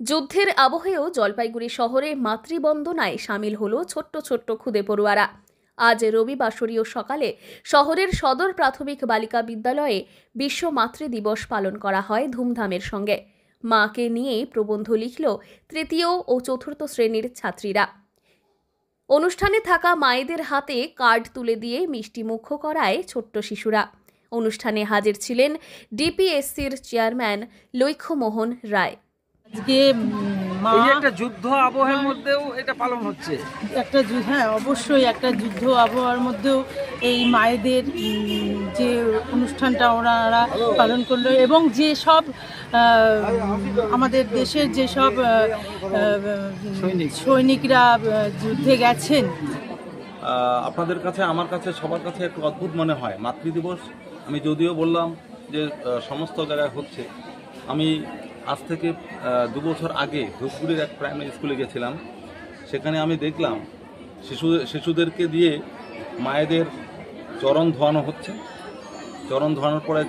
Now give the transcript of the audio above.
যুদ্ধের আবহেও জলপাইগুড়ি শহরে মাতৃবন্দনায় সামিল হলো ছোট্ট ছোট্ট খুদে পড়ুয়ারা। আজ রবিবাসরীয় সকালে শহরের সদর প্রাথমিক বালিকা বিদ্যালয়ে বিশ্ব মাতৃ দিবস পালন করা হয় ধুমধামের সঙ্গে। মাকে নিয়ে প্রবন্ধ লিখল তৃতীয় ও চতুর্থ শ্রেণীর ছাত্রীরা। অনুষ্ঠানে থাকা মায়েদের হাতে কার্ড তুলে দিয়ে মিষ্টি মুখ করায় ছোট্ট শিশুরা। অনুষ্ঠানে হাজির ছিলেন ডিপিএসসির চেয়ারম্যান লক্ষ্যমোহন রায়। আজকে একটা যুদ্ধ আবহের মধ্যেও এটা পালন হচ্ছে। হ্যাঁ, অবশ্যই একটা যুদ্ধ আবহাওয়ার মধ্যেও এই মায়েদের যে অনুষ্ঠানটা ওনারা পালন করলো এবং যে সব আমাদের দেশের যেসব সৈনিকরা যুদ্ধে গেছেন। আপনাদের কাছে আমার কাছে সবার কাছে একটু অদ্ভুত মনে হয় মাতৃদিবস। আমি যদিও বললাম যে সমস্ত জায়গায় হচ্ছে, আমি আজ থেকে 2 বছর আগে ধূপগুড়ির এক প্রাইমারি স্কুলে গেছিলাম। সেখানে আমি দেখলাম শিশুদেরকে দিয়ে মায়েদের চরণ ধোয়ানো হচ্ছে। চরণ ধোয়ানোর পরে